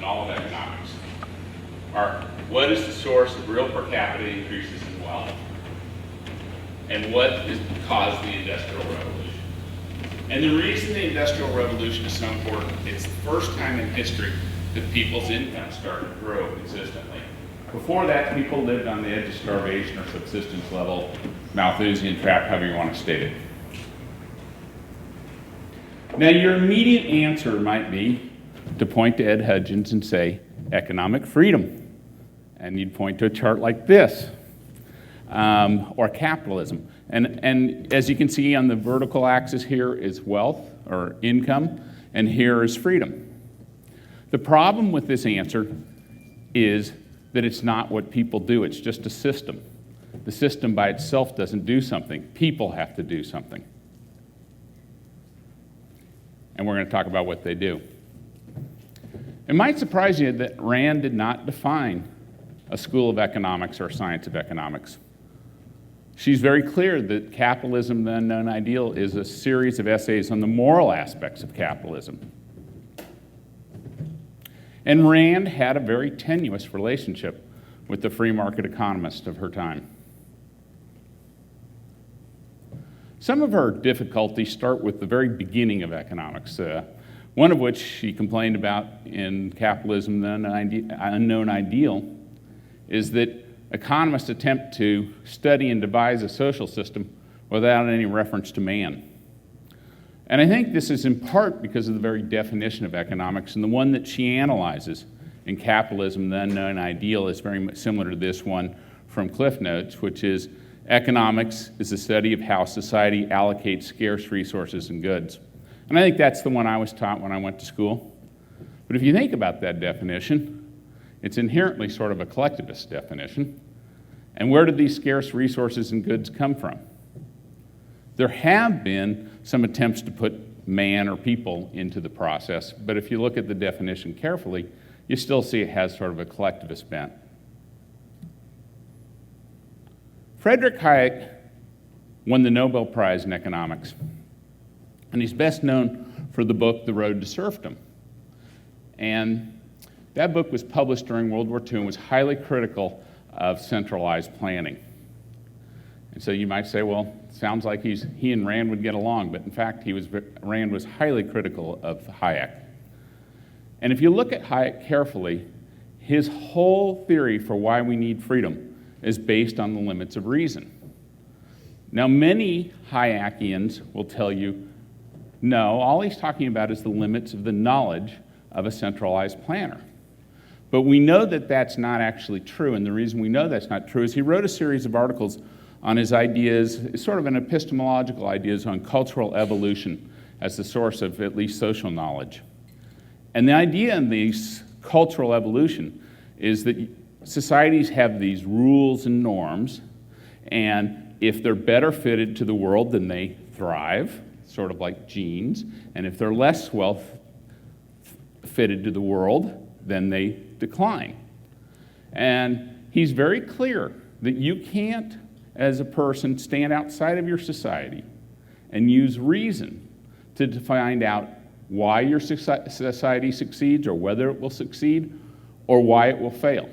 and all of economics are what is the source of real per capita increases in wealth, and what has caused the Industrial Revolution. And the reason the Industrial Revolution is so important, it's the first time in history that people's income started to grow consistently. Before that, people lived on the edge of starvation or subsistence level, Malthusian trap, however you want to state it. Now, your immediate answer might be to point to Ed Hudgens and say, economic freedom. And you'd point to a chart like this, or capitalism. And as you can see on the vertical axis here is wealth or income, and here is freedom. The problem with this answer is that it's not what people do, it's just a system. The system by itself doesn't do something. People have to do something. And we're going to talk about what they do. It might surprise you that Rand did not define a school of economics or science of economics. She's very clear that Capitalism, the Unknown Ideal, is a series of essays on the moral aspects of capitalism. And Rand had a very tenuous relationship with the free market economists of her time. Some of her difficulties start with the very beginning of economics, one of which she complained about in Capitalism, the Unknown Ideal, is that economists attempt to study and devise a social system without any reference to man. And I think this is in part because of the very definition of economics, and the one that she analyzes in Capitalism, the Unknown Ideal, is very much similar to this one from Cliff Notes, which is economics is the study of how society allocates scarce resources and goods. And I think that's the one I was taught when I went to school. But if you think about that definition, it's inherently sort of a collectivist definition. And where did these scarce resources and goods come from? There have been some attempts to put man or people into the process, but if you look at the definition carefully, you still see it has sort of a collectivist bent. Friedrich Hayek won the Nobel Prize in economics, and he's best known for the book, The Road to Serfdom. And that book was published during World War II and was highly critical of centralized planning. And so you might say, well, it sounds like he and Rand would get along, but in fact, Rand was highly critical of Hayek. And if you look at Hayek carefully, his whole theory for why we need freedom is based on the limits of reason. Now, many Hayekians will tell you, no, all he's talking about is the limits of the knowledge of a centralized planner. But we know that that's not actually true, and the reason we know that's not true is he wrote a series of articles on his ideas, sort of an epistemological ideas on cultural evolution as the source of at least social knowledge. And the idea in these cultural evolution is that societies have these rules and norms, and if they're better fitted to the world, then they thrive, sort of like genes, and if they're less well fitted to the world, then they decline. And he's very clear that you can't, as a person, stand outside of your society and use reason to find out why your society succeeds or whether it will succeed or why it will fail.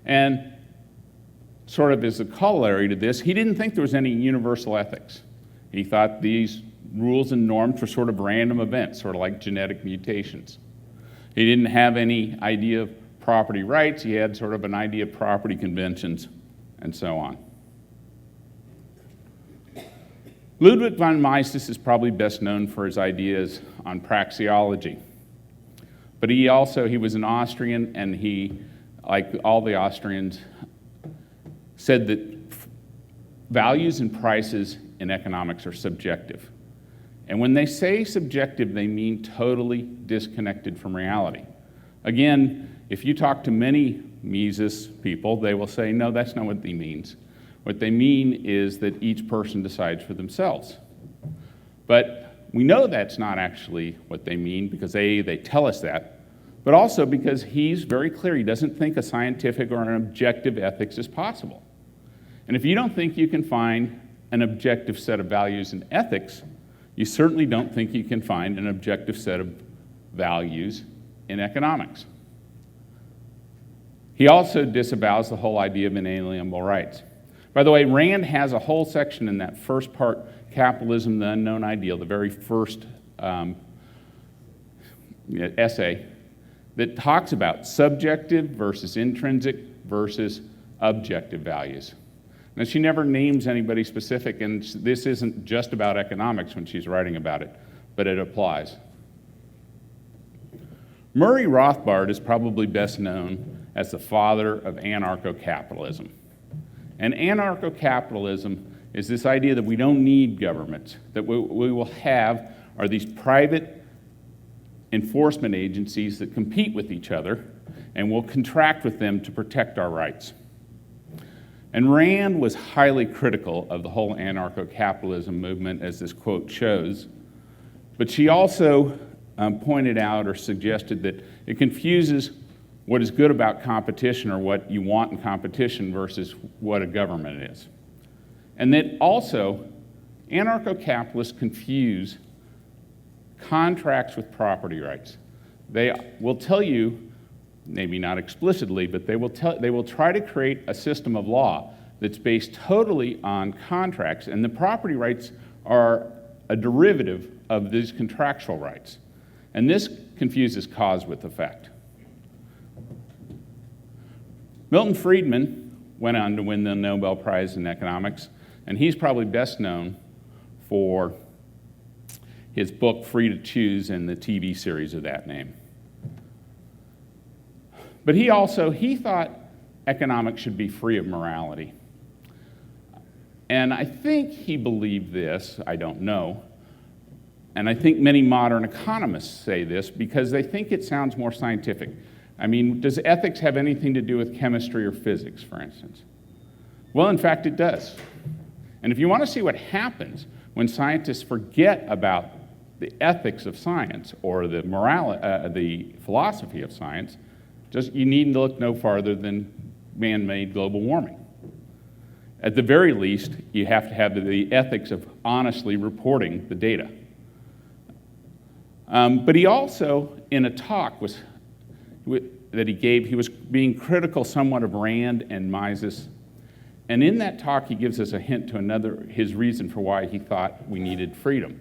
And sort of as a corollary to this, he didn't think there was any universal ethics. He thought these rules and norms were sort of random events, sort of like genetic mutations. He didn't have any idea of property rights. He had sort of an idea of property conventions and so on. Ludwig von Mises is probably best known for his ideas on praxeology. But he was an Austrian, and he, like all the Austrians, said that values and prices in economics are subjective. And when they say subjective, they mean totally disconnected from reality. Again, if you talk to many Mises people, they will say, no, that's not what he means. What they mean is that each person decides for themselves. But we know that's not actually what they mean because A, they tell us that, but also because he's very clear. He doesn't think a scientific or an objective ethics is possible. And if you don't think you can find an objective set of values and ethics, you certainly don't think you can find an objective set of values in economics. He also disavows the whole idea of inalienable rights. By the way, Rand has a whole section in that first part, Capitalism, the Unknown Ideal, the very first essay, that talks about subjective versus intrinsic versus objective values. Now, she never names anybody specific, and this isn't just about economics when she's writing about it, but it applies. Murray Rothbard is probably best known as the father of anarcho-capitalism. And anarcho-capitalism is this idea that we don't need governments, that what we will have are these private enforcement agencies that compete with each other, and we'll contract with them to protect our rights. And Rand was highly critical of the whole anarcho-capitalism movement, as this quote shows, but she also pointed out or suggested that it confuses what is good about competition or what you want in competition versus what a government is. And that also, anarcho-capitalists confuse contracts with property rights. They will tell you, maybe not explicitly, but they will try to create a system of law that's based totally on contracts, and the property rights are a derivative of these contractual rights. And this confuses cause with effect. Milton Friedman went on to win the Nobel Prize in economics, and he's probably best known for his book, Free to Choose, and the TV series of that name. But he thought economics should be free of morality. And I think he believed this, I don't know, and I think many modern economists say this because they think it sounds more scientific. I mean, does ethics have anything to do with chemistry or physics, for instance? Well, in fact, it does. And if you want to see what happens when scientists forget about the ethics of science or the philosophy of science, you need to look no farther than man-made global warming. At the very least, you have to have the ethics of honestly reporting the data. But he also, in a talk that he gave, he was being critical somewhat of Rand and Mises. And in that talk, he gives us a hint to his reason for why he thought we needed freedom.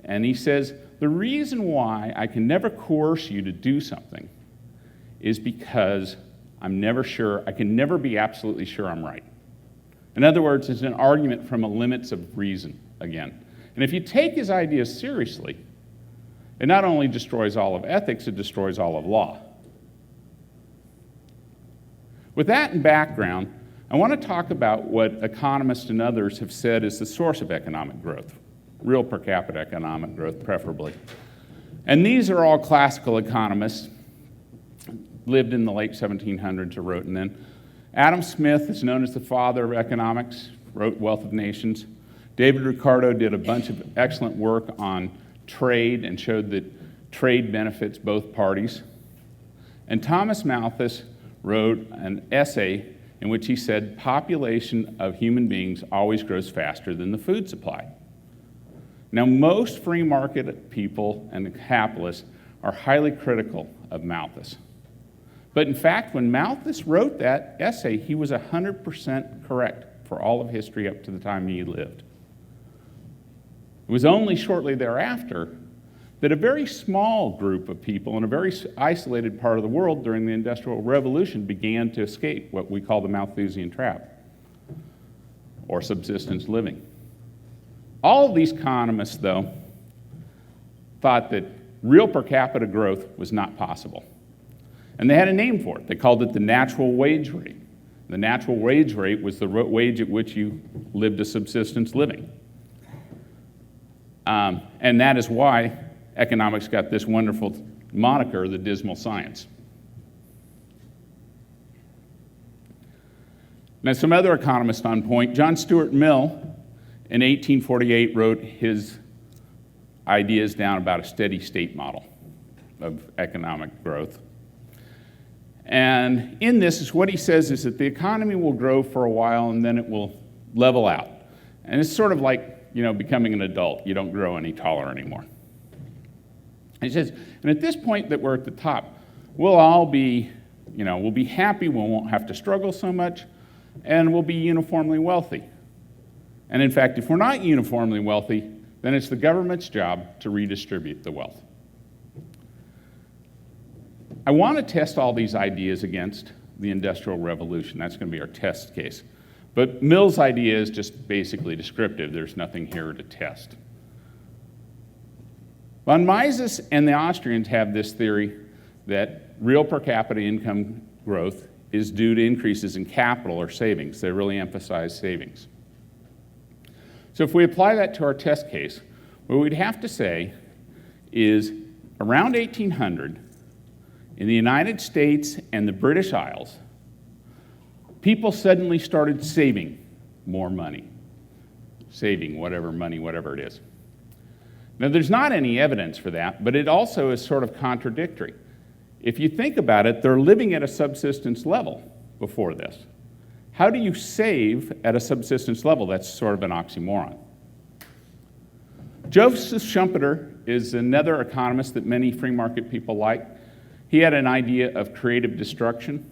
And he says, the reason why I can never coerce you to do something is because I'm never sure, I can never be absolutely sure I'm right. In other words, it's an argument from a limits of reason again. And if you take his ideas seriously, it not only destroys all of ethics, it destroys all of law. With that in background, I want to talk about what economists and others have said is the source of economic growth, real per capita economic growth preferably. And these are all classical economists, lived in the late 1700s or wrote in then. Adam Smith is known as the father of economics, wrote Wealth of Nations. David Ricardo did a bunch of excellent work on trade and showed that trade benefits both parties. And Thomas Malthus wrote an essay in which he said population of human beings always grows faster than the food supply. Now, most free market people and the capitalists are highly critical of Malthus. But in fact, when Malthus wrote that essay, he was 100% correct for all of history up to the time he lived. It was only shortly thereafter that a very small group of people in a very isolated part of the world during the Industrial Revolution began to escape what we call the Malthusian trap, or subsistence living. All of these economists, though, thought that real per capita growth was not possible. And they had a name for it. They called it the natural wage rate. The natural wage rate was the wage at which you lived a subsistence living. And that is why economics got this wonderful moniker, the dismal science. Now, some other economists on point. John Stuart Mill, in 1848, wrote his ideas down about a steady state model of economic growth. And in this, is what he says is that the economy will grow for a while and then it will level out. And it's sort of like, becoming an adult. You don't grow any taller anymore. He says, and at this point that we're at the top, we'll all be, we'll be happy, we won't have to struggle so much, and we'll be uniformly wealthy. And in fact, if we're not uniformly wealthy, then it's the government's job to redistribute the wealth. I want to test all these ideas against the Industrial Revolution. That's going to be our test case. But Mill's idea is just basically descriptive. There's nothing here to test. Von Mises and the Austrians have this theory that real per capita income growth is due to increases in capital or savings. They really emphasize savings. So if we apply that to our test case, what we'd have to say is around 1800, in the United States and the British Isles, people suddenly started saving more money. Saving money, whatever it is. Now, there's not any evidence for that, but it also is sort of contradictory. If you think about it, they're living at a subsistence level before this. How do you save at a subsistence level? That's sort of an oxymoron. Joseph Schumpeter is another economist that many free market people like. He had an idea of creative destruction.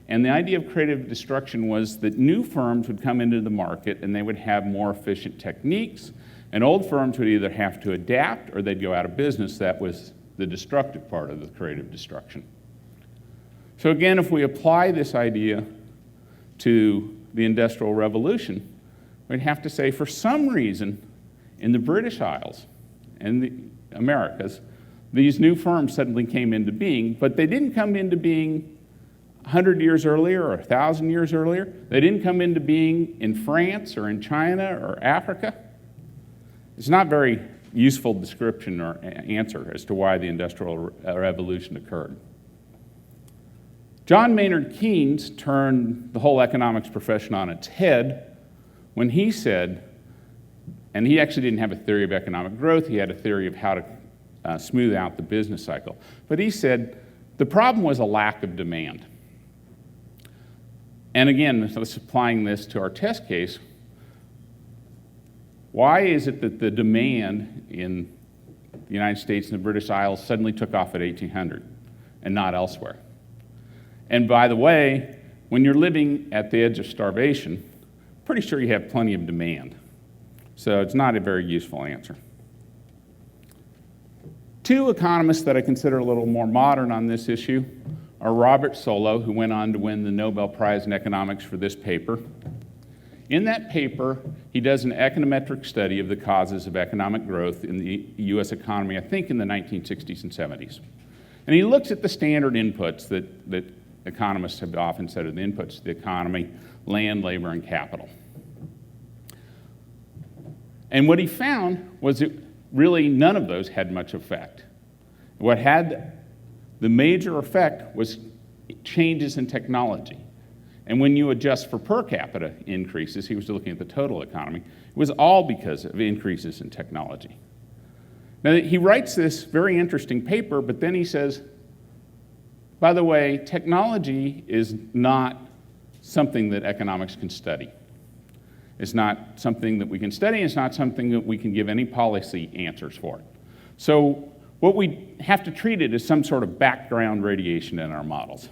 And the idea of creative destruction was that new firms would come into the market and they would have more efficient techniques, and old firms would either have to adapt or they'd go out of business. That was the destructive part of the creative destruction. So again, if we apply this idea to the Industrial Revolution, we'd have to say for some reason in the British Isles and the Americas, these new firms suddenly came into being, but they didn't come into being 100 years earlier or 1,000 years earlier. They didn't come into being in France or in China or Africa. It's not very useful description or answer as to why the Industrial Revolution occurred. John Maynard Keynes turned the whole economics profession on its head when he said, and he actually didn't have a theory of economic growth, he had a theory of how to smooth out the business cycle. But he said the problem was a lack of demand. And again, let's applying this to our test case, why is it that the demand in the United States and the British Isles suddenly took off at 1800 and not elsewhere? And by the way, when you're living at the edge of starvation, pretty sure you have plenty of demand. So it's not a very useful answer. Two economists that I consider a little more modern on this issue are Robert Solow, who went on to win the Nobel Prize in Economics for this paper. In that paper, he does an econometric study of the causes of economic growth in the US economy, I think in the 1960s and 70s. And he looks at the standard inputs that economists have often said are the inputs to the economy: land, labor, and capital. And what he found was that really none of those had much effect. What had the major effect was changes in technology. And when you adjust for per capita increases, he was looking at the total economy, it was all because of increases in technology. Now, he writes this very interesting paper, but then he says, by the way, technology is not something that economics can study. It's not something that we can study, it's not something that we can give any policy answers for. So what we have to treat it as some sort of background radiation in our models.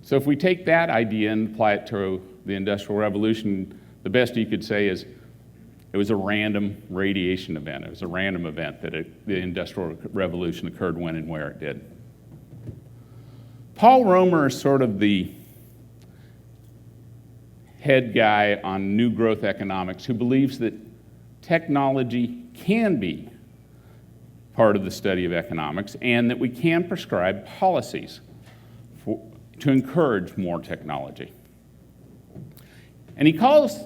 So if we take that idea and apply it to the Industrial Revolution, the best you could say is it was a random radiation event. It was a random event that the Industrial Revolution occurred when and where it did. Paul Romer is sort of the head guy on new growth economics who believes that technology can be part of the study of economics and that we can prescribe policies to encourage more technology. And he calls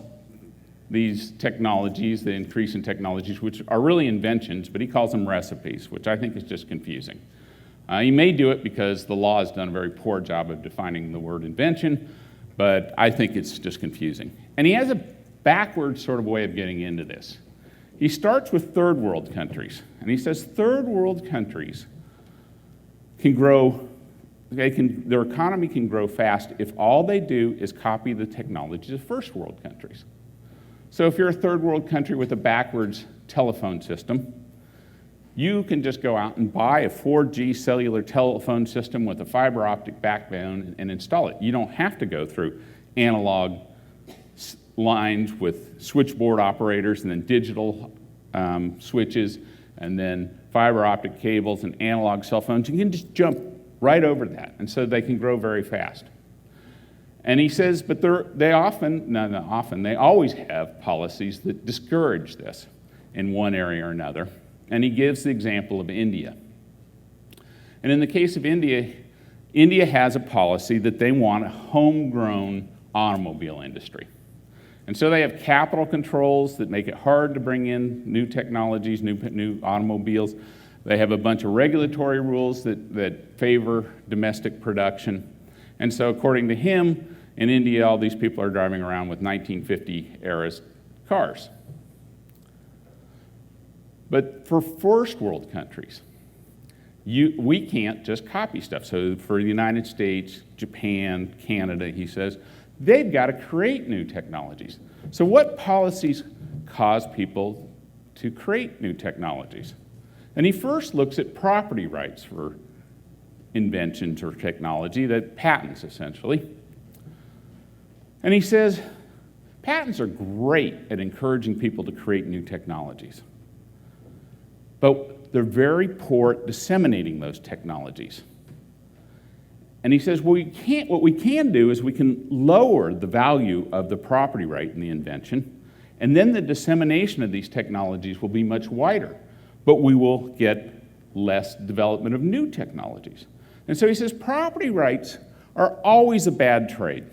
these technologies, the increase in technologies, which are really inventions, but he calls them recipes, which I think is just confusing. He may do it because the law has done a very poor job of defining the word invention, but I think it's just confusing. And he has a backwards sort of way of getting into this. He starts with third world countries, and he says third world countries can grow, their economy can grow fast if all they do is copy the technologies of first world countries. So if you're a third world country with a backwards telephone system, You can just go out and buy a 4G cellular telephone system with a fiber optic backbone and install it. You don't have to go through analog lines with switchboard operators and then digital switches and then fiber optic cables and analog cell phones. You can just jump right over that, and so they can grow very fast. And he says, but they always have policies that discourage this in one area or another. And he gives the example of India. And in the case of India, India has a policy that they want a homegrown automobile industry. And so they have capital controls that make it hard to bring in new technologies, new automobiles. They have a bunch of regulatory rules that favor domestic production. And so according to him, in India, all these people are driving around with 1950-era cars. But for first world countries, we can't just copy stuff. So for the United States, Japan, Canada, he says, they've got to create new technologies. So what policies cause people to create new technologies? And he first looks at property rights for inventions or technology, that patents essentially. And he says, patents are great at encouraging people to create new technologies, but they're very poor at disseminating those technologies. And he says, well, what we can do is we can lower the value of the property right in the invention, and then the dissemination of these technologies will be much wider, but we will get less development of new technologies. And so he says, property rights are always a bad trade.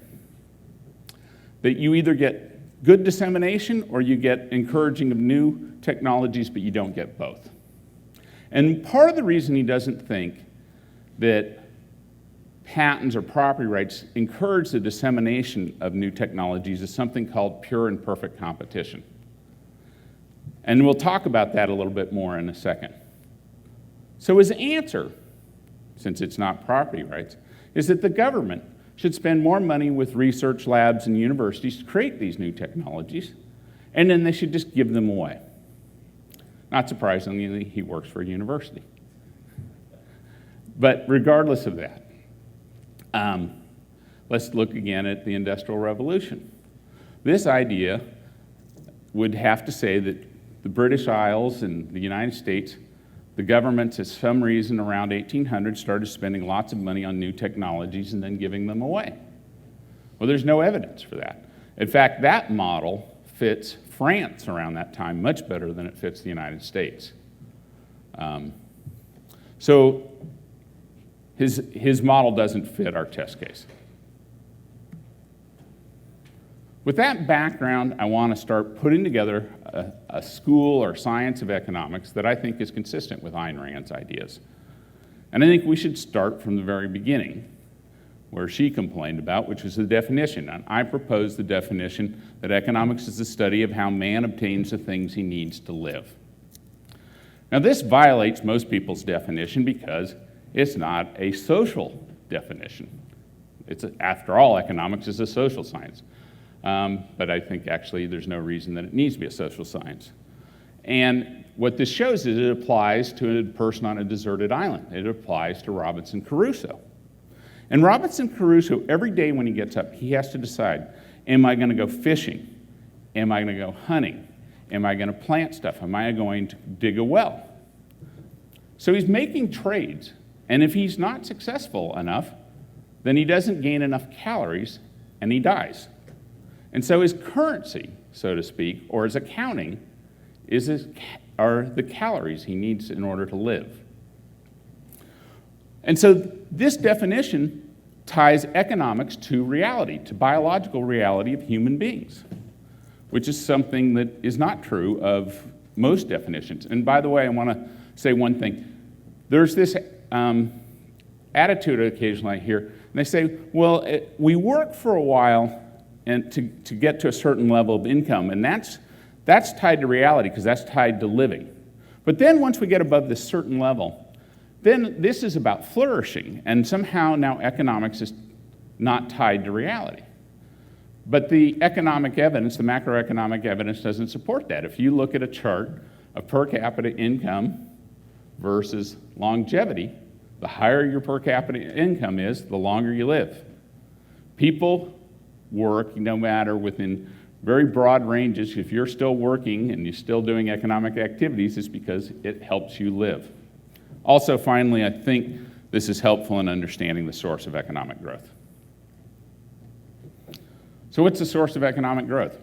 That you either get good dissemination or you get encouraging of new technologies, but you don't get both. And part of the reason he doesn't think that patents or property rights encourage the dissemination of new technologies is something called pure and perfect competition. And we'll talk about that a little bit more in a second. So his answer, since it's not property rights, is that the government should spend more money with research labs and universities to create these new technologies, and then they should just give them away. Not surprisingly, he works for a university. But regardless of that, let's look again at the Industrial Revolution. This idea would have to say that the British Isles and the United States, the governments, for some reason around 1800, started spending lots of money on new technologies and then giving them away. Well, there's no evidence for that. In fact, that model fits France around that time much better than it fits the United States. So his model doesn't fit our test case. With that background, I want to start putting together a school or science of economics that I think is consistent with Ayn Rand's ideas. And I think we should start from the very beginning, where she complained about, which was the definition. And I propose the definition that economics is the study of how man obtains the things he needs to live. Now, this violates most people's definition because it's not a social definition. After all, economics is a social science. But I think actually there's no reason that it needs to be a social science. And what this shows is it applies to a person on a deserted island. It applies to Robinson Crusoe. And Robinson Crusoe, every day when he gets up, he has to decide, am I going to go fishing? Am I going to go hunting? Am I going to plant stuff? Am I going to dig a well? So he's making trades. And if he's not successful enough, then he doesn't gain enough calories and he dies. And so his currency, so to speak, or his accounting, are the calories he needs in order to live. And so this definition ties economics to reality, to biological reality of human beings, which is something that is not true of most definitions. And by the way, I want to say one thing. There's this attitude occasionally I hear, and they say, well, we work for a while and to get to a certain level of income, and that's tied to reality because that's tied to living. But then once we get above this certain level, then this is about flourishing, and somehow now economics is not tied to reality. But the economic evidence, the macroeconomic evidence doesn't support that. If you look at a chart of per capita income versus longevity. The higher your per capita income is, the longer you live. People work, no matter within very broad ranges. If you're still working and you're still doing economic activities, it's because it helps you live. Also, finally, I think this is helpful in understanding the source of economic growth. So what's the source of economic growth?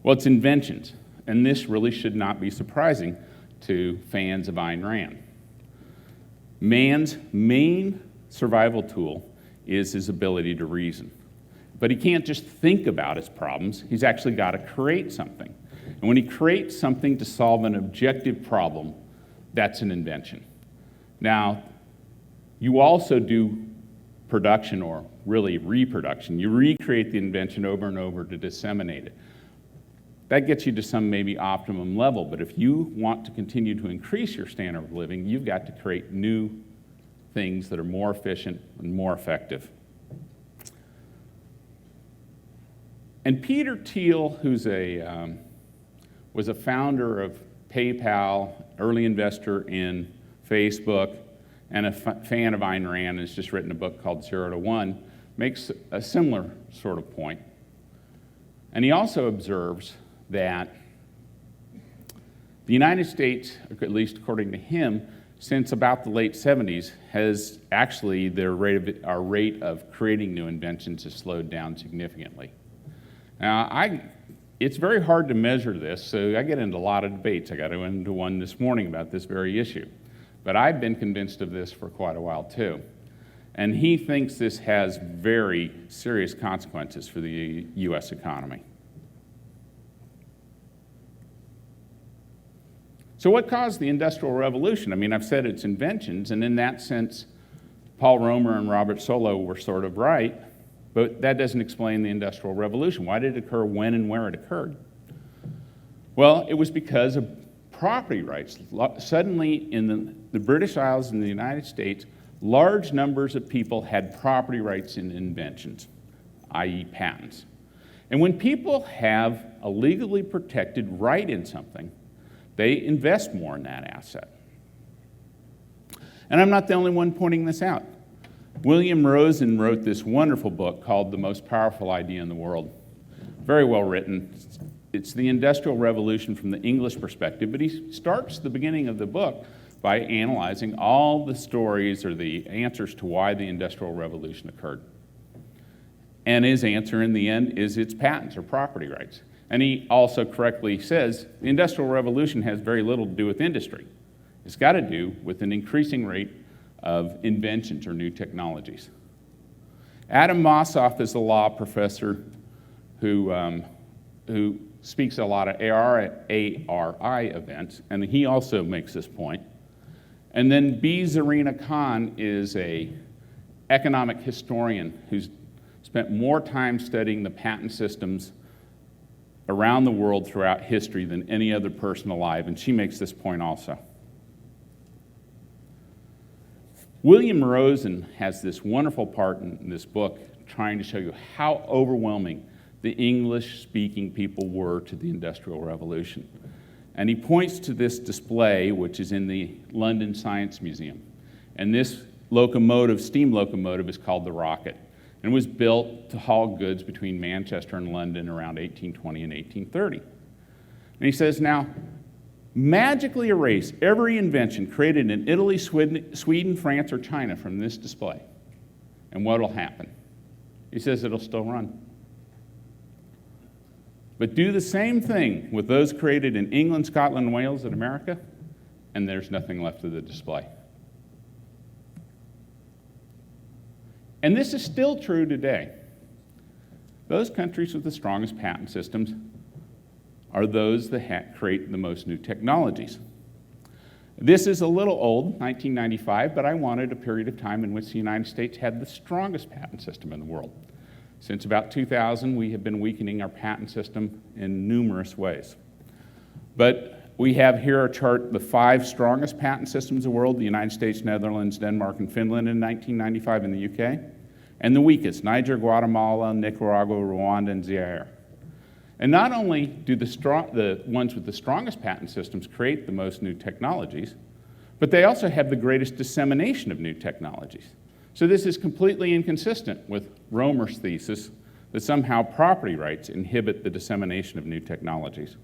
Well, it's inventions, and this really should not be surprising to fans of Ayn Rand. Man's main survival tool is his ability to reason. But he can't just think about his problems, he's actually got to create something. And when he creates something to solve an objective problem, that's an invention. Now, you also do production, or really reproduction. You recreate the invention over and over to disseminate it. That gets you to some maybe optimum level, but if you want to continue to increase your standard of living, you've got to create new things that are more efficient and more effective. And Peter Thiel, who's was a founder of PayPal, early investor in Facebook, and a fan of Ayn Rand, and has just written a book called 0 to 1, makes a similar sort of point. And he also observes that the United States, at least according to him, since about the late 70s, has actually our rate of creating new inventions has slowed down significantly. Now, it's very hard to measure this, so I get into a lot of debates. I got into one this morning about this very issue. But I've been convinced of this for quite a while, too. And he thinks this has very serious consequences for the U.S. economy. So what caused the Industrial Revolution? I mean, I've said it's inventions, and in that sense, Paul Romer and Robert Solow were sort of right, but that doesn't explain the Industrial Revolution. Why did it occur, when and where it occurred? Well, it was because of property rights. Suddenly, in the British Isles and the United States, large numbers of people had property rights in inventions, i.e. patents. And when people have a legally protected right in something, they invest more in that asset. And I'm not the only one pointing this out. William Rosen wrote this wonderful book called The Most Powerful Idea in the World. Very well written. It's the Industrial Revolution from the English perspective, but he starts the beginning of the book by analyzing all the stories or the answers to why the Industrial Revolution occurred. And his answer in the end is it's patents or property rights. And he also correctly says the Industrial Revolution has very little to do with industry. It's got to do with an increasing rate of inventions or new technologies. Adam Mossoff is a law professor who speaks at a lot of ARI events, and he also makes this point. And then B. Zarina Khan is an economic historian who's spent more time studying the patent systems around the world throughout history than any other person alive, and she makes this point also. William Rosen has this wonderful part in this book trying to show you how overwhelming the English-speaking people were to the Industrial Revolution. And he points to this display, which is in the London Science Museum. And this locomotive, steam locomotive, is called the Rocket, and was built to haul goods between Manchester and London around 1820 and 1830. And he says, now, magically erase every invention created in Italy, Sweden, France, or China from this display, and what will happen? He says it'll still run. But do the same thing with those created in England, Scotland, Wales, and America, and there's nothing left of the display. And this is still true today. Those countries with the strongest patent systems are those that create the most new technologies. This is a little old, 1995, but I wanted a period of time in which the United States had the strongest patent system in the world. Since about 2000, we have been weakening our patent system in numerous ways. But we have here a chart, the 5 strongest patent systems in the world: the United States, Netherlands, Denmark, and Finland in 1995 in the UK, and the weakest, Niger, Guatemala, Nicaragua, Rwanda, and Zaire. And not only do the ones with the strongest patent systems create the most new technologies, But they also have the greatest dissemination of new technologies. So this is completely inconsistent with Romer's thesis that somehow property rights inhibit the dissemination of new technologies.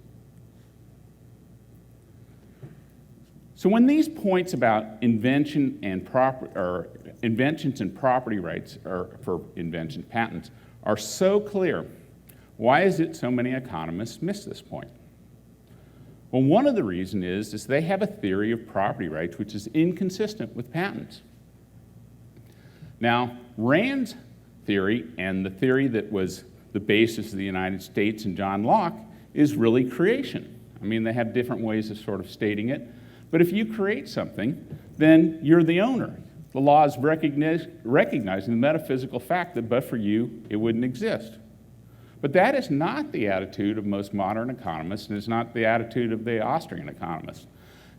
So when these points about invention and inventions and property rights, or for invention patents, are so clear, why is it so many economists miss this point? Well, one of the reasons is they have a theory of property rights which is inconsistent with patents. Now, Rand's theory, and the theory that was the basis of the United States and John Locke, is really creation. I mean, they have different ways of sort of stating it, but if you create something, then you're the owner. The law is recognizing the metaphysical fact that but for you, it wouldn't exist. But that is not the attitude of most modern economists, and it's not the attitude of the Austrian economists.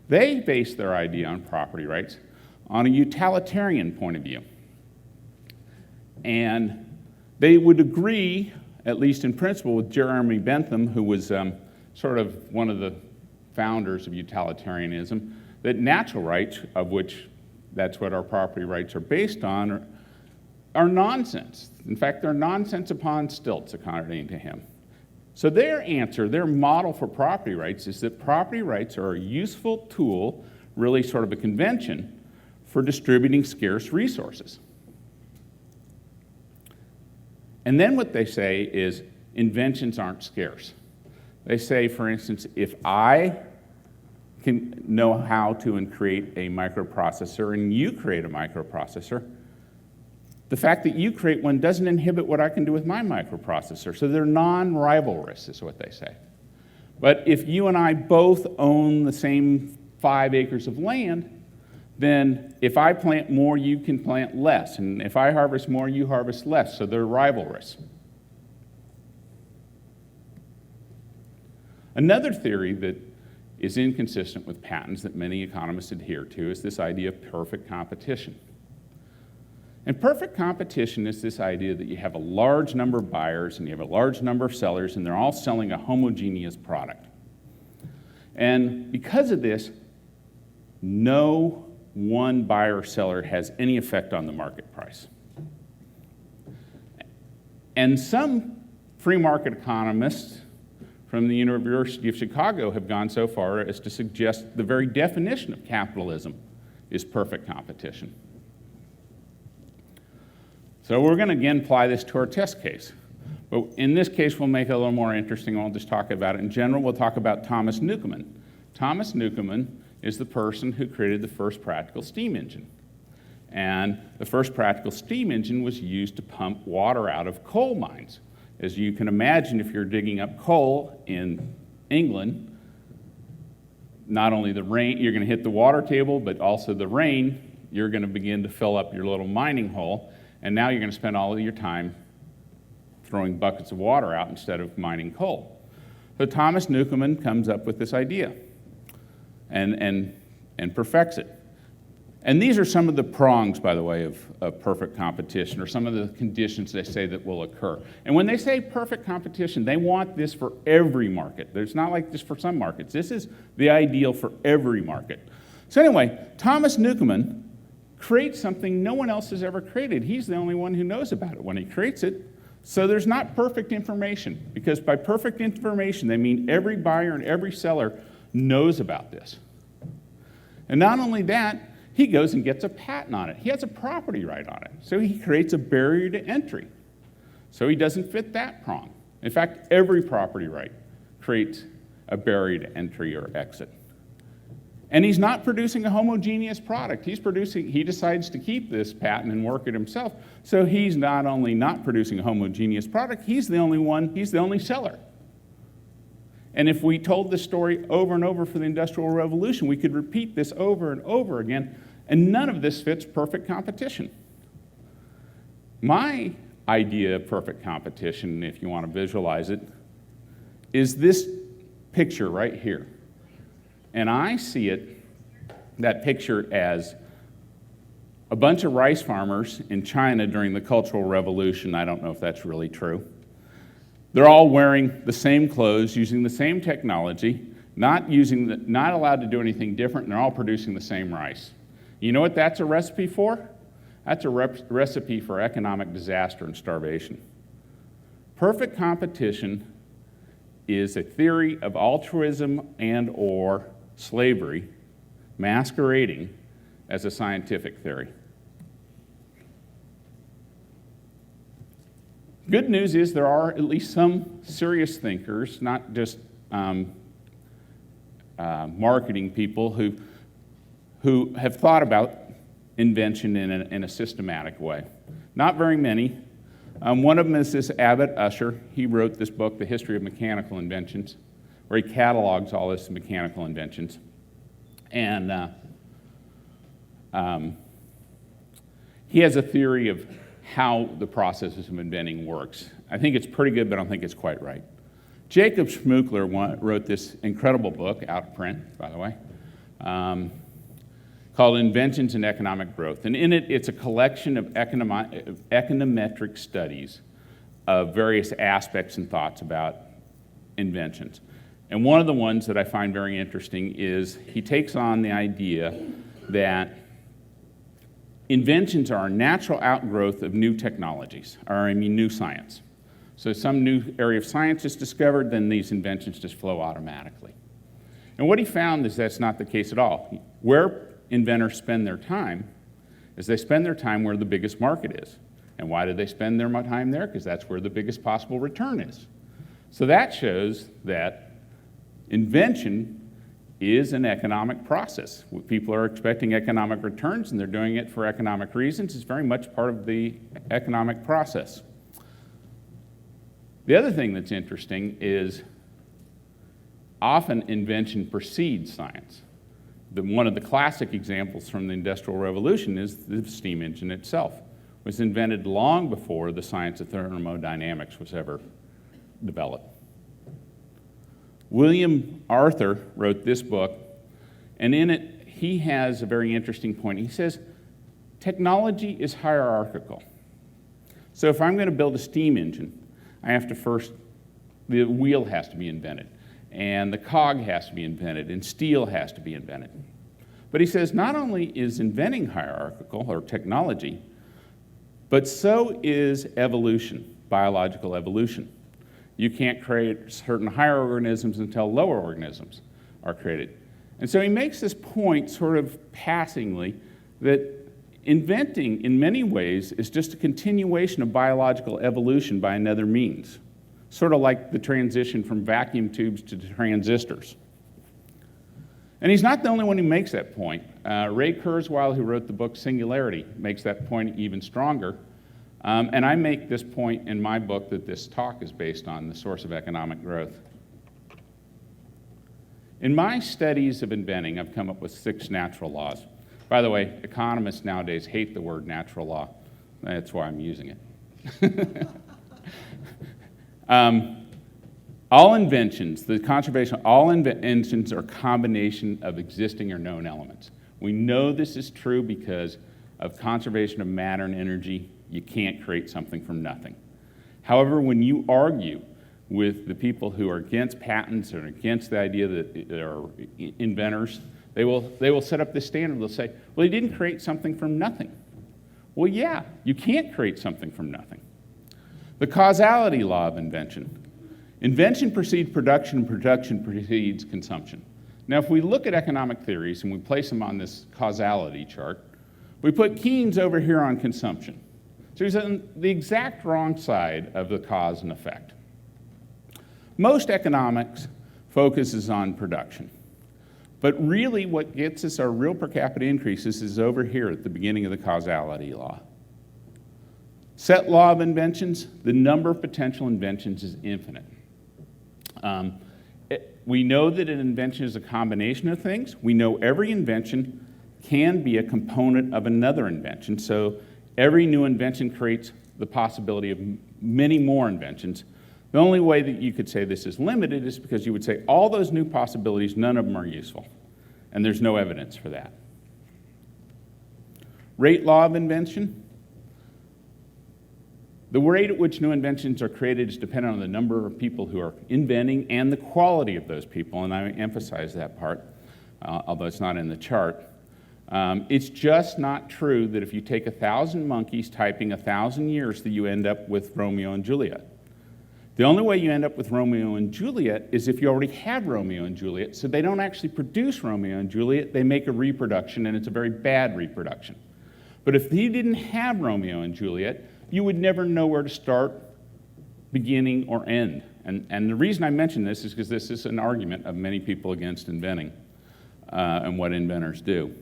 They base their idea on property rights on a utilitarian point of view. And they would agree, at least in principle, with Jeremy Bentham, who was sort of one of the founders of utilitarianism, that natural rights, of which that's what our property rights are based on, are nonsense. In fact, they're nonsense upon stilts, according to him. So their answer, their model for property rights, is that property rights are a useful tool, really sort of a convention, for distributing scarce resources. And then what they say is inventions aren't scarce. They say, for instance, if I can know how to create a microprocessor and you create a microprocessor, the fact that you create one doesn't inhibit what I can do with my microprocessor. So they're non-rivalrous, is what they say. But if you and I both own the same 5 acres of land, then if I plant more, you can plant less. And if I harvest more, you harvest less. So they're rivalrous. Another theory that is inconsistent with patents that many economists adhere to is this idea of perfect competition. And perfect competition is this idea that you have a large number of buyers and you have a large number of sellers, and they're all selling a homogeneous product. And because of this, no one buyer or seller has any effect on the market price. And some free market economists from the University of Chicago have gone so far as to suggest the very definition of capitalism is perfect competition. So we're going to again apply this to our test case. But in this case, we'll make it a little more interesting. I'll just talk about it in general. We'll talk about Thomas Newcomen. Thomas Newcomen is the person who created the first practical steam engine. And the first practical steam engine was used to pump water out of coal mines. As you can imagine, if you're digging up coal in England, not only the rain, you're going to hit the water table, but also the rain, you're going to begin to fill up your little mining hole, and now you're going to spend all of your time throwing buckets of water out instead of mining coal. So Thomas Newcomen comes up with this idea and perfects it. And these are some of the prongs, by the way, of perfect competition, or some of the conditions they say that will occur. And when they say perfect competition, they want this for every market. It's not like just for some markets. This is the ideal for every market. So anyway, Thomas Newcomen creates something no one else has ever created. He's the only one who knows about it when he creates it. So there's not perfect information, because by perfect information, they mean every buyer and every seller knows about this. And not only that, he goes and gets a patent on it. He has a property right on it. So he creates a barrier to entry. So he doesn't fit that prong. In fact, every property right creates a barrier to entry or exit. And he's not producing a homogeneous product. He decides to keep this patent and work it himself. So he's not only not producing a homogeneous product, he's the only seller. And if we told this story over and over for the Industrial Revolution, we could repeat this over and over again, and none of this fits perfect competition. My idea of perfect competition, if you want to visualize it, is this picture right here. And I see that picture as a bunch of rice farmers in China during the Cultural Revolution. I don't know if that's really true. They're all wearing the same clothes, using the same technology, not allowed to do anything different, and they're all producing the same rice. You know what that's a recipe for? That's a recipe for economic disaster and starvation. Perfect competition is a theory of altruism and or slavery masquerading as a scientific theory. Good news is there are at least some serious thinkers, not just marketing people, who have thought about invention in a systematic way. Not very many. One of them is this Abbott Usher. He wrote this book, The History of Mechanical Inventions, where he catalogs all this mechanical inventions. And he has a theory of how the process of inventing works. I think it's pretty good, but I don't think it's quite right. Jacob Schmookler wrote this incredible book, out of print, by the way, called Inventions and Economic Growth. And in it, it's a collection of econometric studies of various aspects and thoughts about inventions. And one of the ones that I find very interesting is he takes on the idea that inventions are a natural outgrowth of new technologies, new science. So some new area of science is discovered, then these inventions just flow automatically. And what he found is that's not the case at all. Where inventors spend their time is they spend their time where the biggest market is. And why do they spend their time there? Because that's where the biggest possible return is. So that shows that invention is an economic process. People are expecting economic returns and they're doing it for economic reasons. It's very much part of the economic process. The other thing that's interesting is often invention precedes science. One of the classic examples from the Industrial Revolution is the steam engine itself. It was invented long before the science of thermodynamics was ever developed. William Arthur wrote this book, and in it he has a very interesting point. He says, technology is hierarchical. So if I'm going to build a steam engine, I have to first, the wheel has to be invented, and the cog has to be invented, and steel has to be invented. But he says not only is inventing hierarchical, or technology, but so is evolution, biological evolution. You can't create certain higher organisms until lower organisms are created. And so he makes this point sort of passingly that inventing in many ways is just a continuation of biological evolution by another means, sort of like the transition from vacuum tubes to transistors. And he's not the only one who makes that point. Ray Kurzweil, who wrote the book Singularity, makes that point even stronger. And I make this point in my book that this talk is based on, The Source of Economic Growth. In my studies of inventing, I've come up with 6 natural laws. By the way, economists nowadays hate the word natural law. That's why I'm using it. All inventions, the conservation, all inventions are a combination of existing or known elements. We know this is true because of conservation of matter and energy. You can't create something from nothing. However, when you argue with the people who are against patents or against the idea that there are inventors, they will set up this standard. They'll say, well, he didn't create something from nothing. Well, yeah, you can't create something from nothing. The causality law of invention. Invention precedes production, and production precedes consumption. Now, if we look at economic theories and we place them on this causality chart, we put Keynes over here on consumption. So he's on the exact wrong side of the cause and effect. Most economics focuses on production. But really what gets us our real per capita increases is over here at the beginning of the causality law. Set law of inventions, the number of potential inventions is infinite. We know that an invention is a combination of things. We know every invention can be a component of another invention. So every new invention creates the possibility of many more inventions. The only way that you could say this is limited is because you would say all those new possibilities, none of them are useful. And there's no evidence for that. Rate law of invention. The rate at which new inventions are created is dependent on the number of people who are inventing and the quality of those people, and I emphasize that part, although it's not in the chart. It's just not true that if you take 1,000 monkeys typing 1,000 years that you end up with Romeo and Juliet. The only way you end up with Romeo and Juliet is if you already have Romeo and Juliet, so they don't actually produce Romeo and Juliet, they make a reproduction, and it's a very bad reproduction. But if he didn't have Romeo and Juliet, you would never know where to start, beginning, or end. And the reason I mention this is because this is an argument of many people against inventing and what inventors do.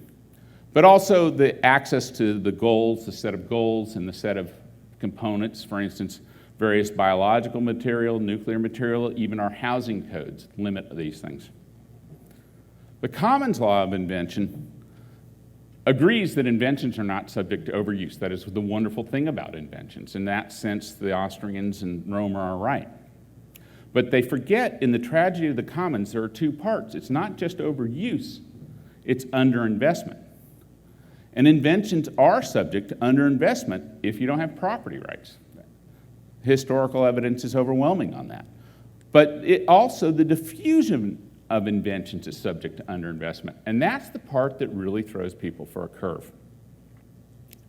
But also the access to the goals, the set of goals, and the set of components, for instance, various biological material, nuclear material, even our housing codes limit these things. The Commons Law of Invention agrees that inventions are not subject to overuse. That is the wonderful thing about inventions. In that sense, the Austrians and Rome are right. But they forget in the tragedy of the commons there are two parts. It's not just overuse, it's underinvestment. And inventions are subject to underinvestment if you don't have property rights. Historical evidence is overwhelming on that. But also the diffusion of inventions is subject to underinvestment. And that's the part that really throws people for a curve.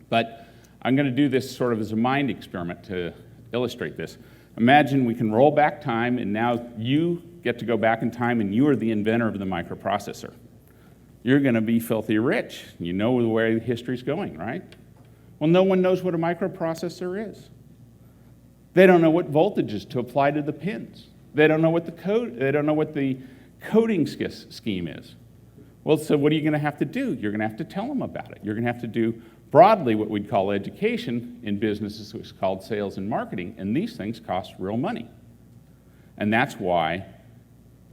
But I'm going to do this sort of as a mind experiment to illustrate this. Imagine we can roll back time, and now you get to go back in time, and you are the inventor of the microprocessor. You're going to be filthy rich. You know the way history's going, right? Well, no one knows what a microprocessor is. They don't know what voltages to apply to the pins. They don't know what the code. They don't know what the coding scheme is. Well, so what are you going to have to do? You're going to have to tell them about it. You're going to have to do broadly what we'd call education. In businesses, it's called sales and marketing, and these things cost real money. And that's why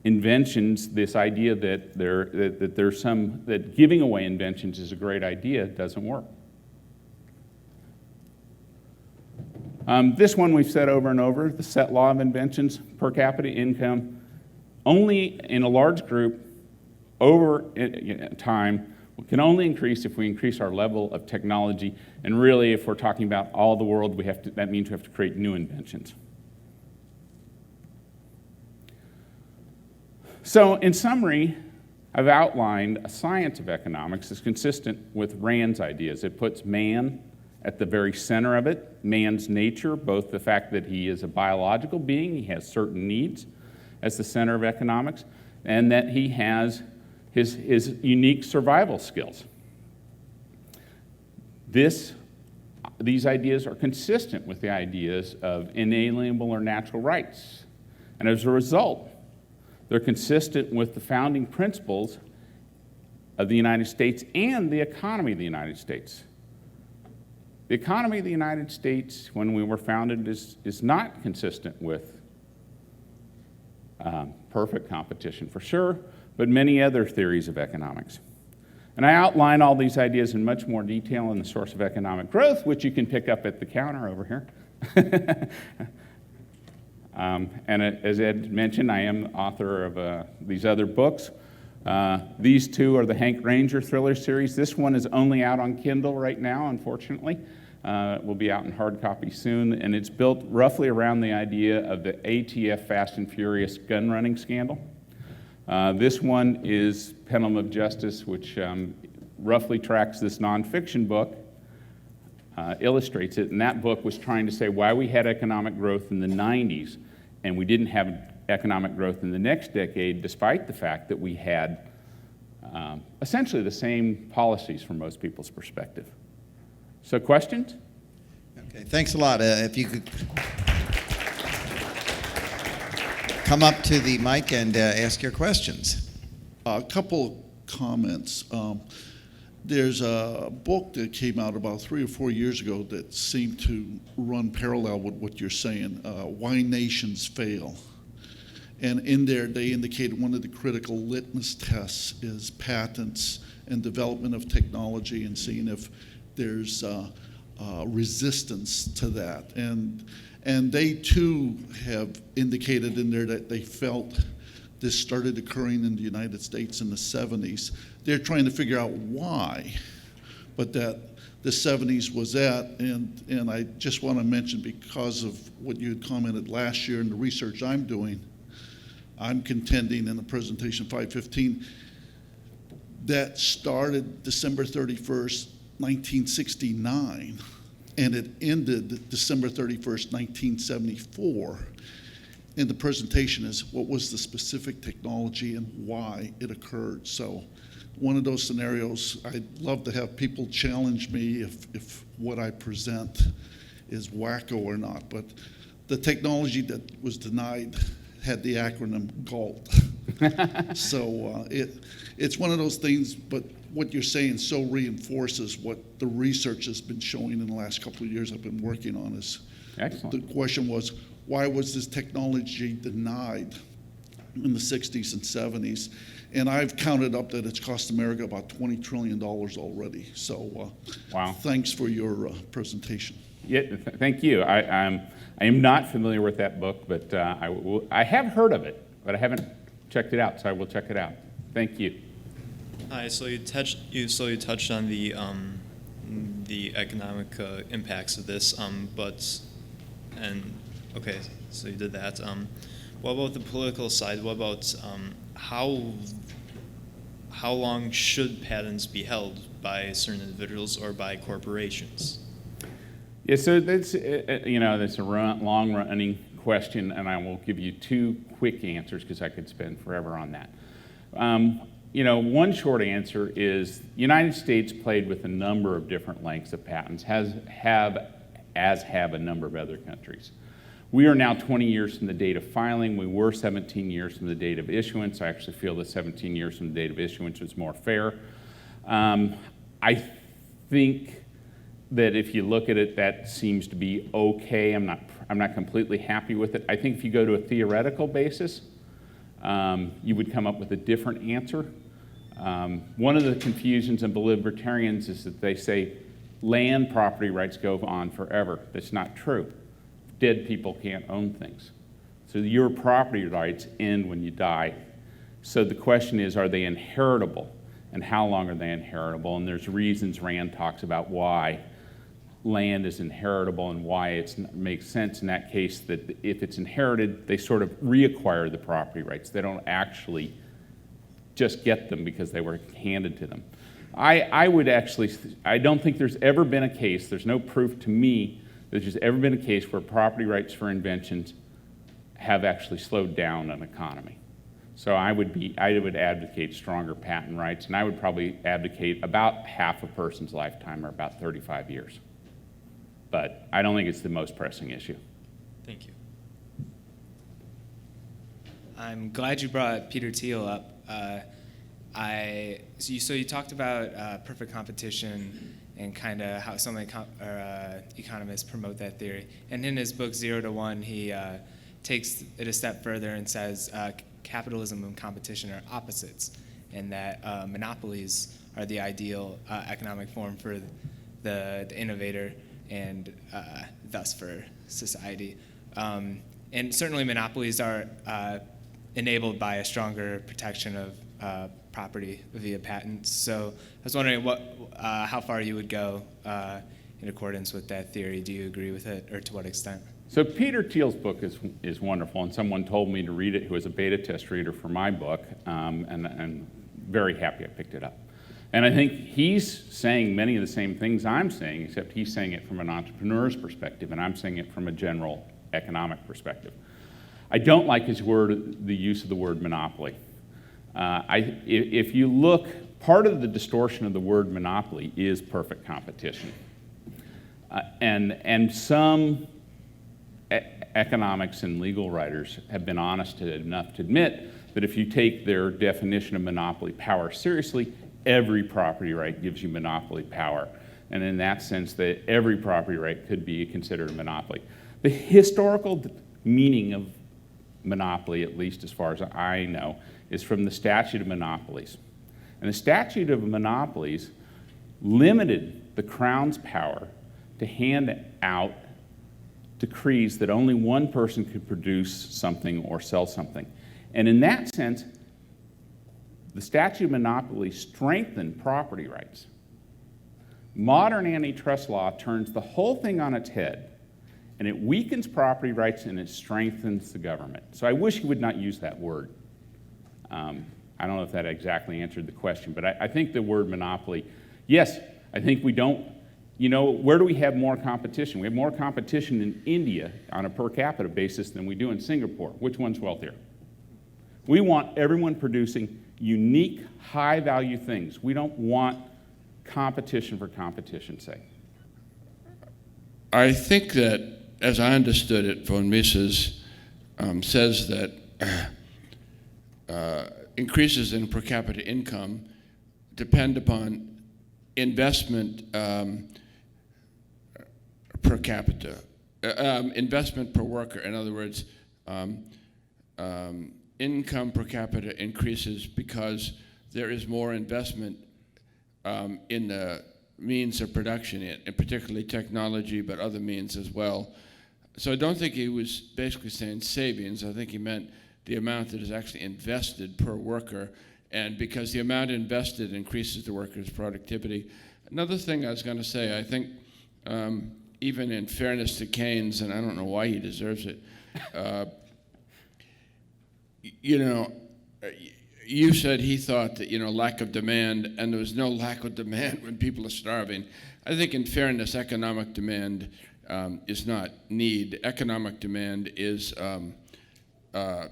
inventions, this idea that that giving away inventions is a great idea, doesn't work. This one we've said over and over, the set law of inventions, per capita income, only in a large group over time can only increase if we increase our level of technology. And really, if we're talking about all the world, that means we have to create new inventions. So in summary, I've outlined a science of economics that's consistent with Rand's ideas. It puts man at the very center of it, man's nature, both the fact that he is a biological being, he has certain needs, as the center of economics, and that he has his unique survival skills. These ideas are consistent with the ideas of inalienable or natural rights. And as a result, they're consistent with the founding principles of the United States and the economy of the United States. The economy of the United States, when we were founded, is not consistent with perfect competition for sure, but many other theories of economics. And I outline all these ideas in much more detail in The Source of Economic Growth, which you can pick up at the counter over here. And as Ed mentioned, I am the author of these other books. These two are the Hank Ranger thriller series. This one is only out on Kindle right now, unfortunately. It will be out in hard copy soon, and it's built roughly around the idea of the ATF Fast and Furious gun running scandal. This one is Pendulum of Justice, which roughly tracks this nonfiction book, illustrates it, and that book was trying to say why we had economic growth in the 90s and we didn't have economic growth in the next decade, despite the fact that we had essentially the same policies from most people's perspective. So questions? Okay, thanks a lot. If you could come up to the mic and ask your questions. A couple comments. There's a book that came out about 3 or 4 years ago that seemed to run parallel with what you're saying, Why Nations Fail. And in there, they indicated one of the critical litmus tests is patents and development of technology and seeing if there's resistance to that. And they too have indicated in there that they felt this started occurring in the United States in the 70s. They're trying to figure out why, but that the 70s was at, and I just want to mention, because of what you had commented last year and the research I'm doing, I'm contending in the presentation 515 that started December 31st, 1969, and it ended December 31st, 1974. And the presentation is what was the specific technology and why it occurred. So one of those scenarios, I'd love to have people challenge me if what I present is wacko or not. But the technology that was denied had the acronym GALT. So it's one of those things, but what you're saying so reinforces what the research has been showing in the last couple of years I've been working on. Is Excellent. the question was, why was this technology denied in the 60s and 70s? And I've counted up that it's cost America about $20 trillion already. So Wow. Thanks for your presentation. Yeah, thank you. I am not familiar with that book, but I have heard of it, but I haven't checked it out, so I will check it out. Thank you. Hi. So you touched on the economic impacts of this, okay, so you did that. What about the political side? What about how long should patents be held by certain individuals or by corporations? Yeah, so that's that's a long-running question, and I will give you two quick answers because I could spend forever on that. One short answer is the United States played with a number of different lengths of patents, as have a number of other countries. We are now 20 years from the date of filing. We were 17 years from the date of issuance. I actually feel that 17 years from the date of issuance was more fair. I think that if you look at it, that seems to be okay. I'm not completely happy with it. I think if you go to a theoretical basis, you would come up with a different answer. One of the confusions in libertarians is that they say land property rights go on forever. That's not true. Dead people can't own things. So your property rights end when you die. So the question is, are they inheritable? And how long are they inheritable? And there's reasons Rand talks about why land is inheritable and why it makes sense in that case that if it's inherited, they sort of reacquire the property rights. They don't actually just get them because they were handed to them. I don't think there's ever been a case, there's no proof to me that there's ever been a case where property rights for inventions have actually slowed down an economy. So I would advocate stronger patent rights, and I would probably advocate about half a person's lifetime, or about 35 years. But I don't think it's the most pressing issue. Thank you. I'm glad you brought Peter Thiel up. So you talked about perfect competition and kind of how some economists promote that theory. And in his book 0 to 1, he takes it a step further and says capitalism and competition are opposites, and that monopolies are the ideal economic form for the innovator and thus for society. And certainly monopolies are enabled by a stronger protection of property via patents. So I was wondering how far you would go in accordance with that theory. Do you agree with it, or to what extent? So Peter Thiel's book is wonderful, and someone told me to read it who was a beta test reader for my book, and very happy I picked it up. And I think he's saying many of the same things I'm saying, except he's saying it from an entrepreneur's perspective, and I'm saying it from a general economic perspective. I don't like the use of the word monopoly. If you look, part of the distortion of the word monopoly is perfect competition. And some economics and legal writers have been honest enough to admit that if you take their definition of monopoly power seriously, every property right gives you monopoly power. And in that sense, that every property right could be considered a monopoly. The historical meaning of monopoly, at least as far as I know, is from the Statute of Monopolies. And the Statute of Monopolies limited the Crown's power to hand out decrees that only one person could produce something or sell something. And in that sense, the Statute of Monopolies strengthened property rights. Modern antitrust law turns the whole thing on its head, and it weakens property rights and it strengthens the government. So I wish you would not use that word. I don't know if that exactly answered the question, but I think the word monopoly, yes, I think we don't, where do we have more competition? We have more competition in India on a per capita basis than we do in Singapore. Which one's wealthier? We want everyone producing unique, high-value things. We don't want competition for competition's sake. I think that, as I understood it, von Mises says that increases in per capita income depend upon investment per capita, investment per worker. In other words, income per capita increases because there is more investment in the means of production, and particularly technology, but other means as well. So I don't think he was basically saying savings. I think he meant the amount that is actually invested per worker, and because the amount invested increases the worker's productivity. Another thing I was going to say, I think even in fairness to Keynes, and I don't know why he deserves it, you said he thought that, lack of demand, and there was no lack of demand when people are starving. I think in fairness, economic demand is not need. Economic demand is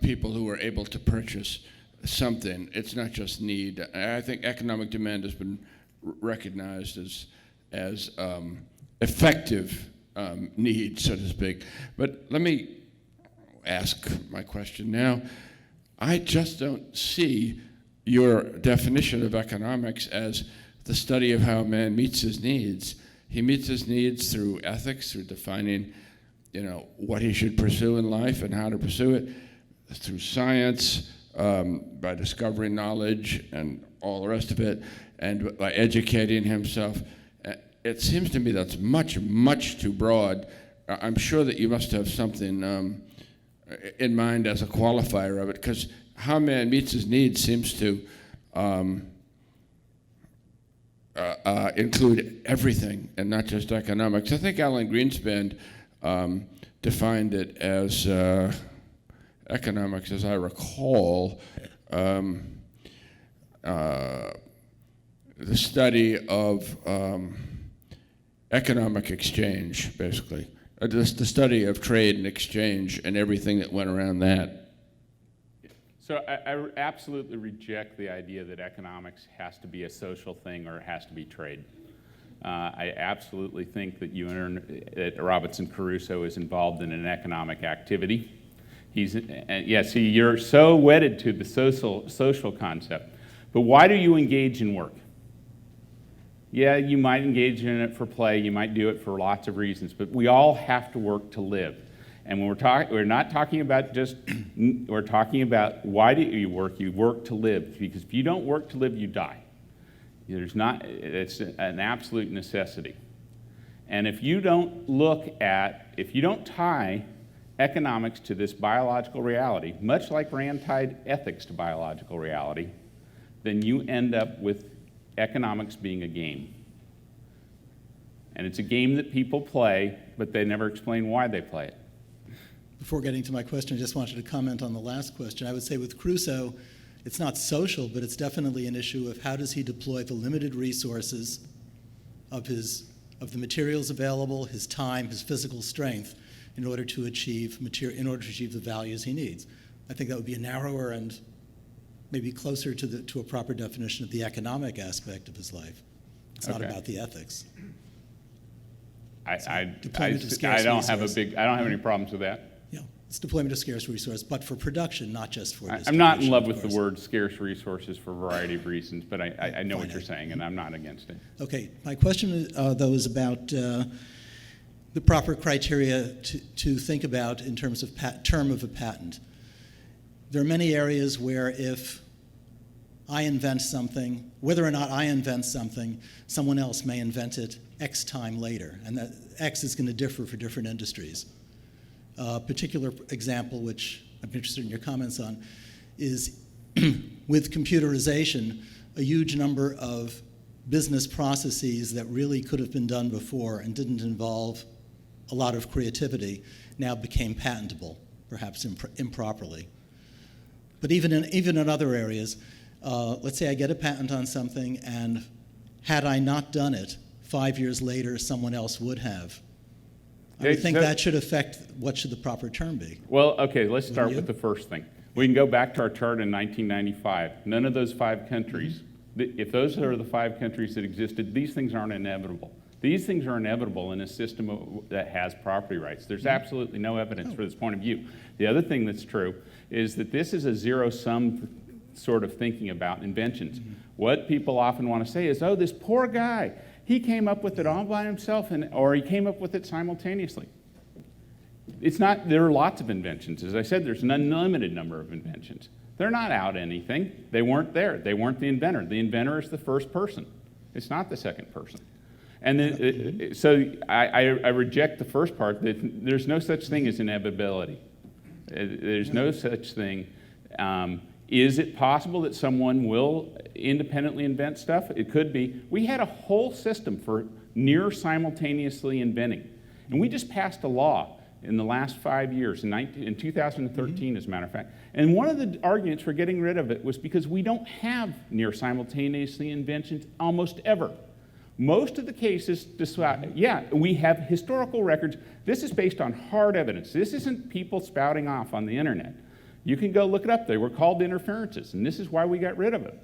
people who are able to purchase something. It's not just need. I think economic demand has been recognized as effective need, so to speak. But let me ask my question now. I just don't see your definition of economics as the study of how man meets his needs. He meets his needs through ethics, through defining, what he should pursue in life and how to pursue it, through science, by discovering knowledge and all the rest of it, and by educating himself. It seems to me that's much, much too broad. I'm sure that you must have something in mind as a qualifier of it, because how man meets his needs seems to include everything and not just economics. I think Alan Greenspan defined it as economics, as I recall, the study of economic exchange, basically. The study of trade and exchange and everything that went around that. So I absolutely reject the idea that economics has to be a social thing or it has to be trade. I absolutely think that Robinson Crusoe is involved in an economic activity. You're so wedded to the social concept. But why do you engage in work? Yeah, you might engage in it for play, you might do it for lots of reasons, but we all have to work to live. And when we're not talking about we're talking about why do you work to live, because if you don't work to live, you die. It's an absolute necessity. And if you don't tie economics to this biological reality, much like Rand tied ethics to biological reality, then you end up with economics being a game. And it's a game that people play, but they never explain why they play it. Before getting to my question, I just wanted to comment on the last question. I would say with Crusoe, it's not social, but it's definitely an issue of how does he deploy the limited resources of the materials available, his time, his physical strength, in order to achieve the values he needs. I think that would be a narrower and maybe closer to a proper definition of the economic aspect of his life. It's not about the ethics. I don't have any problems with that. Yeah, it's deployment of scarce resource, but for production, not just for I'm not in love with the word scarce resources for a variety of reasons, but I know what you're saying, and I'm not against it. Okay, my question, though, is about the proper criteria to think about in terms of term of a patent. There are many areas where if I invent something, whether or not I invent something, someone else may invent it X time later, and that X is going to differ for different industries. A particular example, which I'm interested in your comments on, is with computerization, a huge number of business processes that really could have been done before and didn't involve a lot of creativity now became patentable, perhaps improperly. But even in other areas, let's say I get a patent on something, and had I not done it, 5 years later, someone else would have. I would think that should affect what should the proper term be. Well, okay, let's start with the first thing. We can go back to our chart in 1995. None of those 5 countries, if those are the 5 countries that existed, these things aren't inevitable. These things are inevitable in a system that has property rights. There's absolutely no evidence for this point of view. The other thing that's true is that this is a zero-sum sort of thinking about inventions. What people often want to say is, oh, this poor guy, he came up with it all by himself, or he came up with it simultaneously. It's not, there are lots of inventions. As I said, there's an unlimited number of inventions. They're not out anything. They weren't there. They weren't the inventor. The inventor is the first person. It's not the second person. And then, so I reject the first part, that there's no such thing as inevitability. There's no such thing. Is it possible that someone will independently invent stuff? It could be. We had a whole system for near simultaneously inventing. And we just passed a law in the last 5 years, in 2013, as a matter of fact. And one of the arguments for getting rid of it was because we don't have near simultaneously inventions almost ever. Most of the cases decide, yeah, we have historical records. This is based on hard evidence. This isn't people spouting off on the internet. You can go look it up. They were called interferences, and this is why we got rid of it.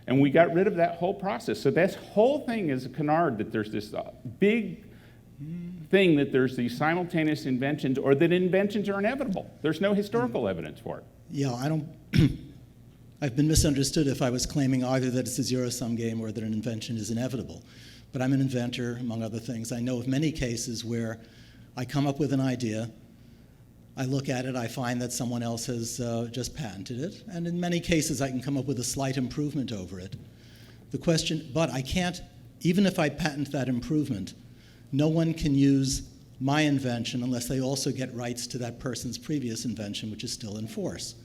And we got rid of that whole process. So this whole thing is a canard, that there's this big thing that there's these simultaneous inventions, or that inventions are inevitable. There's no historical evidence for it. Yeah, I don't. I've been misunderstood if I was claiming either that it's a zero-sum game or that an invention is inevitable. But I'm an inventor, among other things. I know of many cases where I come up with an idea, I look at it, I find that someone else has just patented it, and in many cases I can come up with a slight improvement over it. The question, but I can't, even if I patent that improvement, no one can use my invention unless they also get rights to that person's previous invention, which is still in force.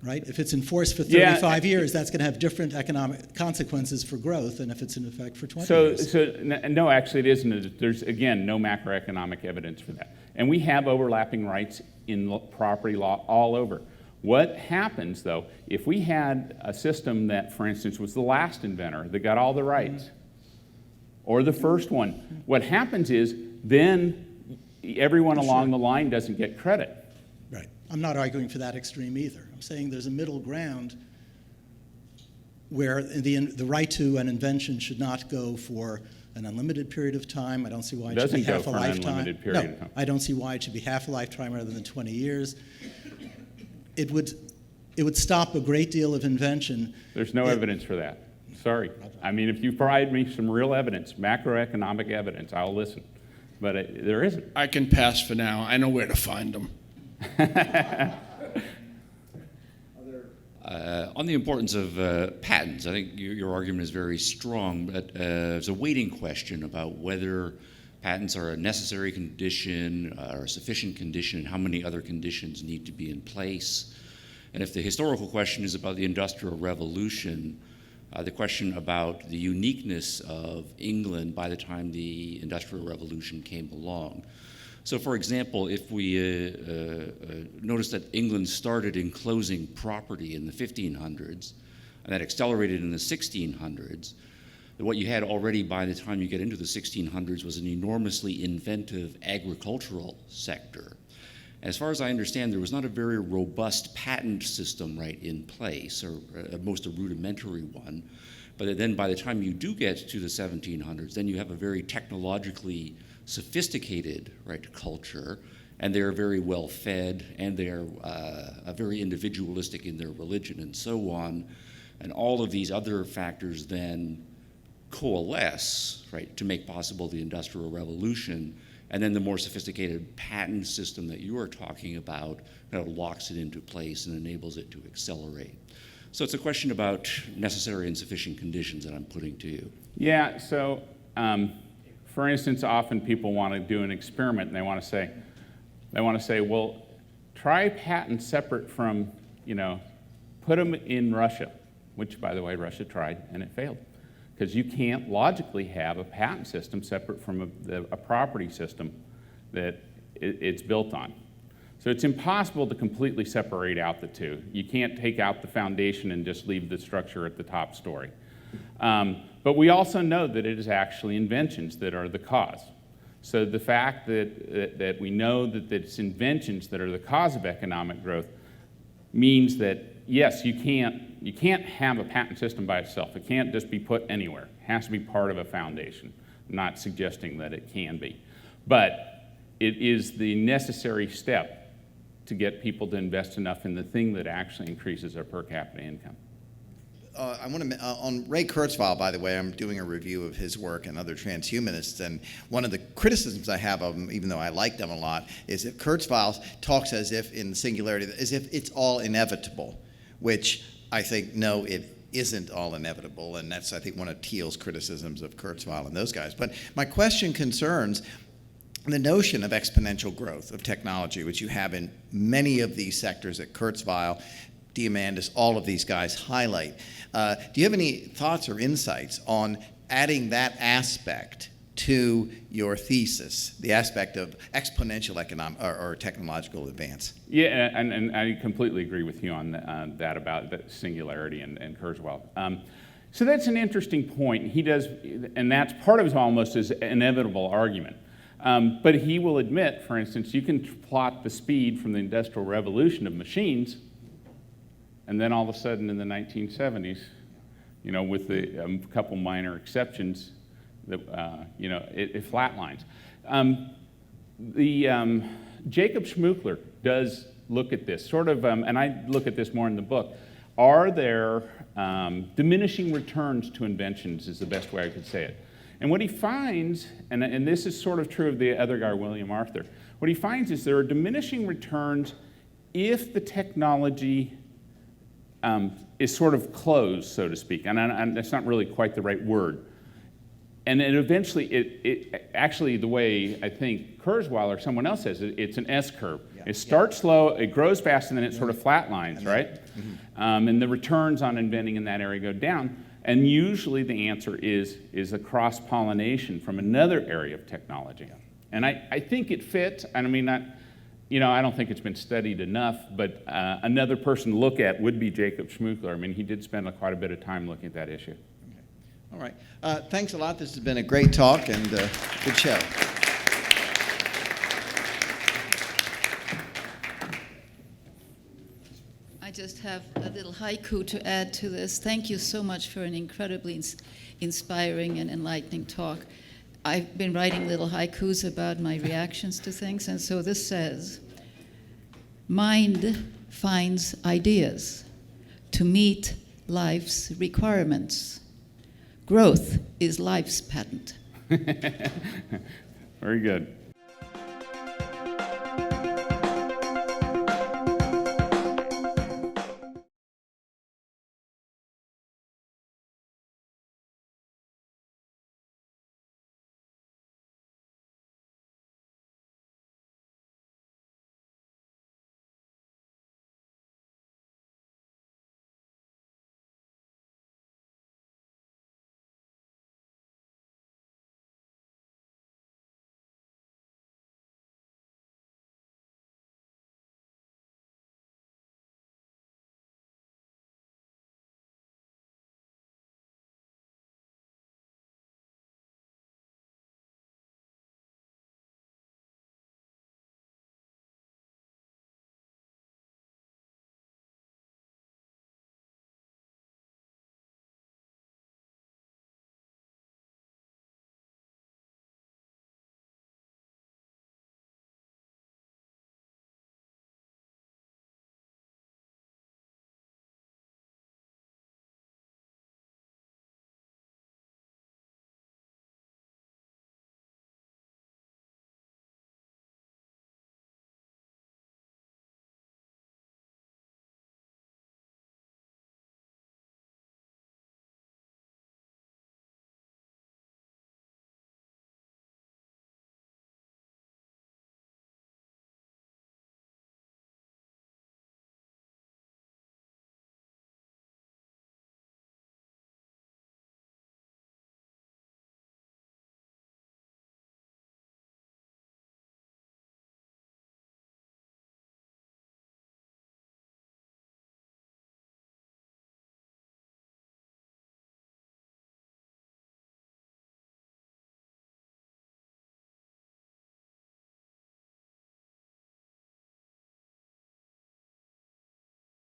Right? If it's in force for 35 years, that's going to have different economic consequences for growth than if it's in effect for 20 years. No, actually it isn't. There's, again, no macroeconomic evidence for that. And we have overlapping rights in property law all over. What happens, though, if we had a system that, for instance, was the last inventor that got all the rights, or the first one, what happens is then everyone along the line doesn't get credit. Right. I'm not arguing for that extreme either. I'm saying there's a middle ground where the right to an invention should not go for an unlimited period of time. I don't see why it should be half a lifetime. No, I don't see why it should be half a lifetime rather than 20 years. It would stop a great deal of invention. There's no evidence for that. Sorry. I mean, if you provide me some real evidence, macroeconomic evidence, I'll listen. But there isn't. I can pass for now. I know where to find them. On the importance of patents, I think your argument is very strong, but there's a weighting question about whether patents are a necessary condition or a sufficient condition, and how many other conditions need to be in place. And if the historical question is about the Industrial Revolution, the question about the uniqueness of England by the time the Industrial Revolution came along. So, for example, if we notice that England started enclosing property in the 1500s, and that accelerated in the 1600s, that what you had already by the time you get into the 1600s was an enormously inventive agricultural sector. As far as I understand, there was not a very robust patent system in place, or at most a rudimentary one. But then by the time you do get to the 1700s, then you have a very technologically sophisticated culture, and they're very well fed, and they're very individualistic in their religion and so on. And all of these other factors then coalesce to make possible the Industrial Revolution. And then the more sophisticated patent system that you are talking about locks it into place and enables it to accelerate. So it's a question about necessary and sufficient conditions that I'm putting to you. Yeah, so for instance, often people want to do an experiment, and they want to say, well, try patents separate from, put them in Russia, which, by the way, Russia tried, and it failed. because you can't logically have a patent system separate from a property system that it's built on. So it's impossible to completely separate out the two. You can't take out the foundation and just leave the structure at the top story. But we also know that it is actually inventions that are the cause. So the fact that we know that it's inventions that are the cause of economic growth means that, yes, you can't have a patent system by itself. It can't just be put anywhere. It has to be part of a foundation. I'm not suggesting that it can be. But it is the necessary step to get people to invest enough in the thing that actually increases their per capita income. I want to on Ray Kurzweil, by the way, I'm doing a review of his work and other transhumanists, and one of the criticisms I have of him, even though I like them a lot, is that Kurzweil talks as if in singularity, as if it's all inevitable, which I think, no, it isn't all inevitable, and that's, I think, one of Thiel's criticisms of Kurzweil and those guys. But my question concerns the notion of exponential growth of technology, which you have in many of these sectors that Kurzweil, Diamandis, all of these guys highlight. Do you have any thoughts or insights on adding that aspect to your thesis, the aspect of exponential economic or technological advance? Yeah, and I completely agree with you on that about the singularity and Kurzweil. So that's an interesting point. He does, and that's part of his almost his inevitable argument. But he will admit, for instance, you can plot the speed from the Industrial Revolution of machines, and then all of a sudden in the 1970s, with a couple minor exceptions, that it flatlines. Jacob Schmookler does look at this, sort of, and I look at this more in the book. Are there diminishing returns to inventions is the best way I could say it. And what he finds, and this is sort of true of the other guy, William Arthur, what he finds is there are diminishing returns if the technology is sort of closed, so to speak. And that's not really quite the right word. And then eventually, it actually, the way I think Kurzweil or someone else says it, it's an S-curve. Yeah. It starts slow, it grows fast, and then it sort of flatlines, right? Mm-hmm. And the returns on inventing in that area go down. And usually the answer is a cross-pollination from another area of technology. Yeah. And I think it fits. And I mean, I don't think it's been studied enough, but another person to look at would be Jacob Schmookler. I mean, he did spend quite a bit of time looking at that issue. Okay. All right. Thanks a lot. This has been a great talk and good show. I just have a little haiku to add to this. Thank you so much for an incredibly inspiring and enlightening talk. I've been writing little haikus about my reactions to things, and so this says, mind finds ideas to meet life's requirements. Growth is life's patent. Very good.